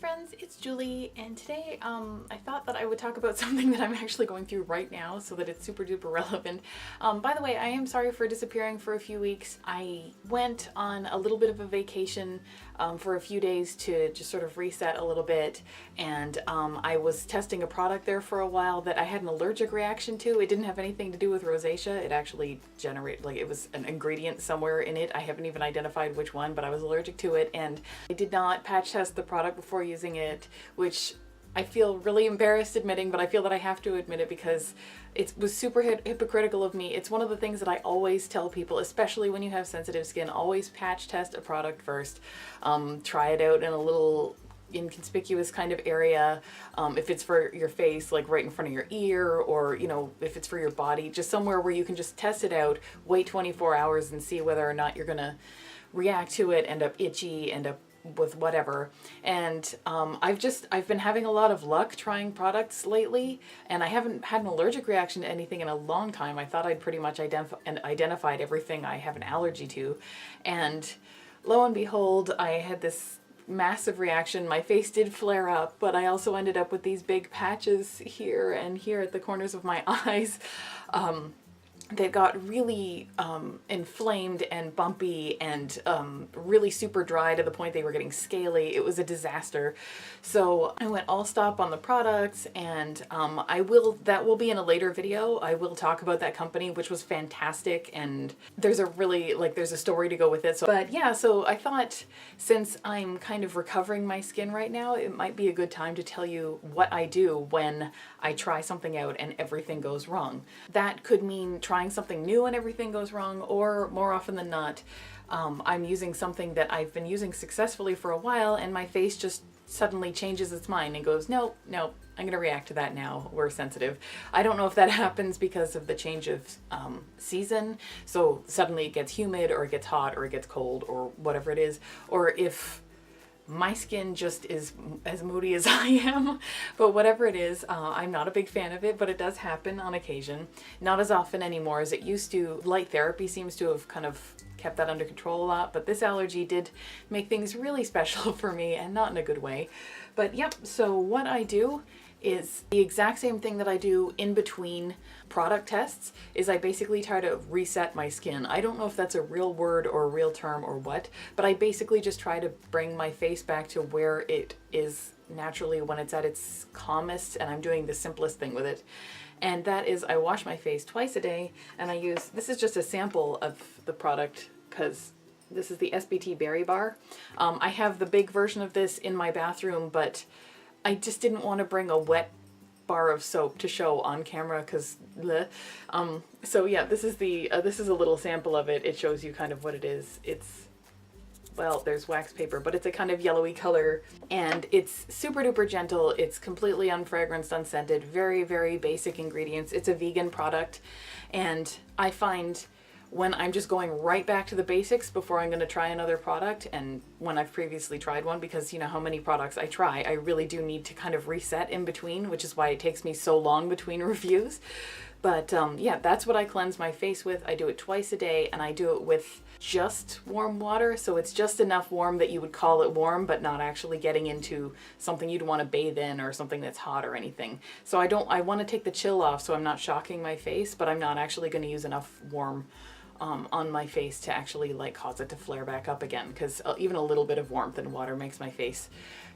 friends, it's Julie, and today I thought that I would talk about something that I'm actually going through right now so that it's super duper relevant. By the way, I am sorry for disappearing for a few weeks. I went on a little bit of a vacation for a few days to just sort of reset a little bit, and I was testing a product there for a while that I had an allergic reaction to. It didn't have anything to do with rosacea. It actually generated, like, it was an ingredient somewhere in it. I haven't even identified which one, but I was allergic to it, and I did not patch test the product before using it, which I feel really embarrassed admitting, but I feel that I have to admit it because it was super hypocritical of me. It's one of the things that I always tell people, especially when you have sensitive skin, always patch test a product first. Try it out in a little inconspicuous kind of area. If it's for your face, like right in front of your ear, or, you know, if it's for your body, just somewhere where you can just test it out, wait 24 hours and see whether or not you're gonna react to it, end up itchy, end up with whatever. And I've been having a lot of luck trying products lately, and I haven't had an allergic reaction to anything in a long time. I thought I'd pretty much identified everything I have an allergy to, and lo and behold, I had this massive reaction. My face did flare up, but I also ended up with these big patches here and here at the corners of my eyes. They got really inflamed and bumpy and really super dry to the point they were getting scaly. It was a disaster. So I went all stop on the products, and that will be in a later video. I will talk about that company, which was fantastic, and there's a story to go with it. But yeah, so I thought, since I'm kind of recovering my skin right now, it might be a good time to tell you what I do when I try something out and everything goes wrong. That could mean trying something new and everything goes wrong, or more often than not, I'm using something that I've been using successfully for a while, and my face just suddenly changes its mind and goes, nope, I'm going to react to that now. We're sensitive. I don't know if that happens because of the change of season. So suddenly it gets humid, or it gets hot, or it gets cold, or whatever it is, or if my skin just is as moody as I am. But whatever it is, I'm not a big fan of it, but it does happen on occasion. Not as often anymore as it used to. Light therapy seems to have kind of kept that under control a lot, but this allergy did make things really special for me, and not in a good way. But yep, so what I do is the exact same thing that I do in between product tests. Is I basically try to reset my skin. I don't know if that's a real word or a real term or what, but I basically just try to bring my face back to where it is naturally when it's at its calmest, and I'm doing the simplest thing with it. And that is, I wash my face twice a day, and this is just a sample of the product, because this is the SBT Berry Bar. I have the big version of this in my bathroom, but I just didn't want to bring a wet bar of soap to show on camera, because so yeah, this is a little sample of it. It shows you kind of what it is. Well, there's wax paper, but it's a kind of yellowy color, and it's super duper gentle. It's completely unfragranced, unscented, very, very basic ingredients. It's a vegan product, and I find when I'm just going right back to the basics before I'm going to try another product, and when I've previously tried one, because you know how many products I try, I really do need to kind of reset in between, which is why it takes me so long between reviews. But yeah, that's what I cleanse my face with. I do it twice a day, and I do it with just warm water, so it's just enough warm that you would call it warm, but not actually getting into something you'd want to bathe in or something that's hot or anything. So I want to take the chill off, so I'm not shocking my face, but I'm not actually going to use enough warm on my face to actually like cause it to flare back up again, because even a little bit of warmth in water makes my face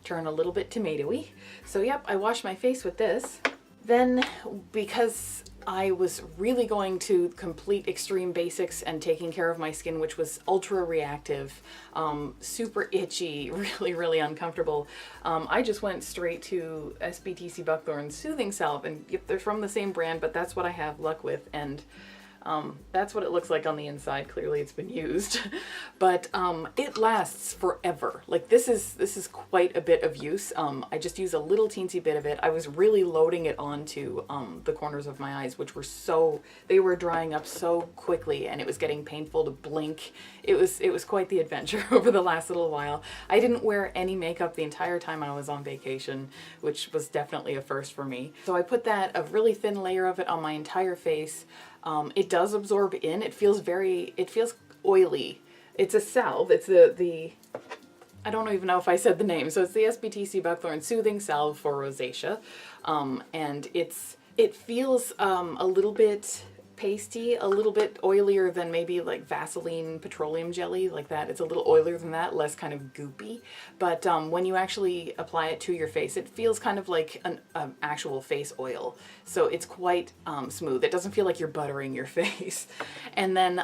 turn a little bit tomatoey. So yep, I wash my face with this. Then, because I was really going to complete extreme basics and taking care of my skin, which was ultra reactive, super itchy, really, really uncomfortable, I just went straight to SBTC Buckthorn's Soothing Salve, and yep, they're from the same brand, but that's what I have luck with, and that's what it looks like on the inside. Clearly it's been used, but it lasts forever. Like this is quite a bit of use. I just use a little teensy bit of it. I was really loading it onto the corners of my eyes, which were they were drying up so quickly, and it was getting painful to blink. It was quite the adventure over the last little while. I didn't wear any makeup the entire time I was on vacation, which was definitely a first for me. So I put a really thin layer of it on my entire face. It does absorb in. It feels oily. It's a salve. It's I don't even know if I said the name. So it's the SBTC Buckthorn Soothing Salve for Rosacea. And it feels a little bit pasty, a little bit oilier than maybe like Vaseline petroleum jelly, like that. It's a little oilier than that, less kind of goopy. But when you actually apply it to your face, it feels kind of like an actual face oil. So it's quite smooth. It doesn't feel like you're buttering your face. And then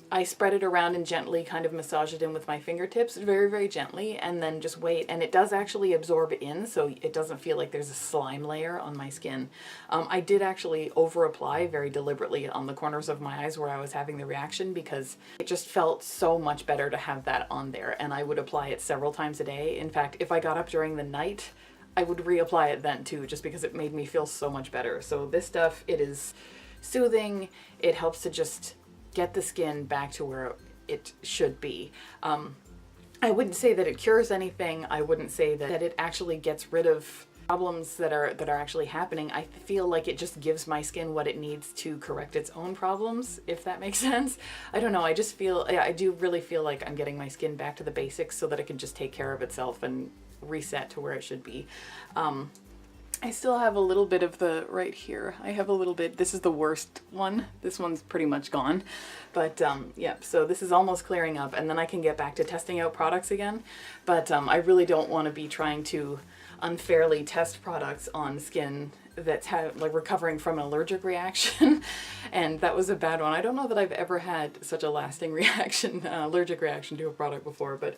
I spread it around and gently kind of massage it in with my fingertips, very, very gently, and then just wait. And it does actually absorb in, so it doesn't feel like there's a slime layer on my skin. I did actually over apply very deliberately on the corners of my eyes where I was having the reaction, because it just felt so much better to have that on there. And I would apply it several times a day. In fact, if I got up during the night, I would reapply it then too, just because it made me feel so much better. So this stuff, it is soothing. It helps to just get the skin back to where it should be. I wouldn't say that it cures anything. I wouldn't say that it actually gets rid of problems that are actually happening. I feel like it just gives my skin what it needs to correct its own problems, if that makes sense. I don't know. I just feel, yeah, I do really feel like I'm getting my skin back to the basics so that it can just take care of itself and reset to where it should be. I still have a little bit of the right here. I have a little bit. This is the worst one. This one's pretty much gone. But yeah, so this is almost clearing up, and then I can get back to testing out products again. But I really don't want to be trying to unfairly test products on skin that's like recovering from an allergic reaction. And that was a bad one. I don't know that I've ever had such a lasting reaction, allergic reaction to a product before, but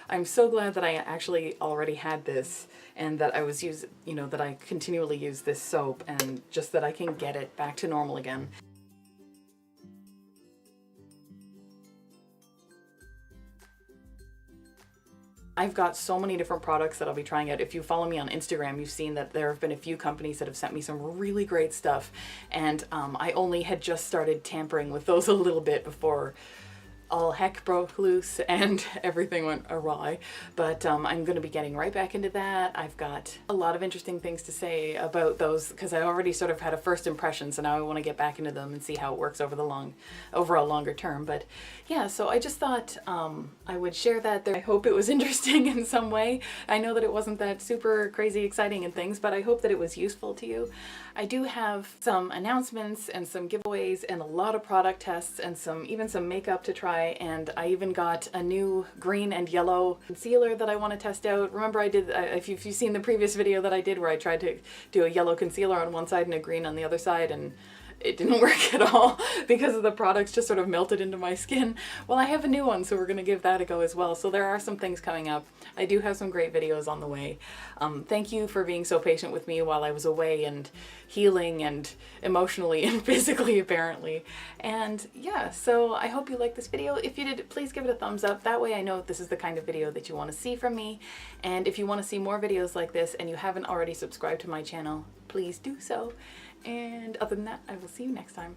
I'm so glad that I actually already had this, and that I was that I continually use this soap, and just that I can get it back to normal again. I've got so many different products that I'll be trying out. If you follow me on Instagram, you've seen that there have been a few companies that have sent me some really great stuff, and I only had just started tampering with those a little bit before all heck broke loose and everything went awry. But I'm going to be getting right back into that. I've got a lot of interesting things to say about those, because I already sort of had a first impression, so now I want to get back into them and see how it works over a longer term. But yeah, so I just thought I would share that there. I hope it was interesting in some way. I know that it wasn't that super crazy exciting and things, but I hope that it was useful to you. I do have some announcements and some giveaways and a lot of product tests and even some makeup to try. And I even got a new green and yellow concealer that I want to test out. Remember, I did, if you've seen the previous video that I did where I tried to do a yellow concealer on one side and a green on the other side, and it didn't work at all because of the products just sort of melted into my skin. Well, I have a new one, so we're going to give that a go as well. So there are some things coming up. I do have some great videos on the way. Thank you for being so patient with me while I was away and healing, and emotionally and physically apparently. And yeah, so I hope you liked this video. If you did, please give it a thumbs up. That way I know this is the kind of video that you want to see from me. And if you want to see more videos like this and you haven't already subscribed to my channel, please do so. And other than that, I will see you next time.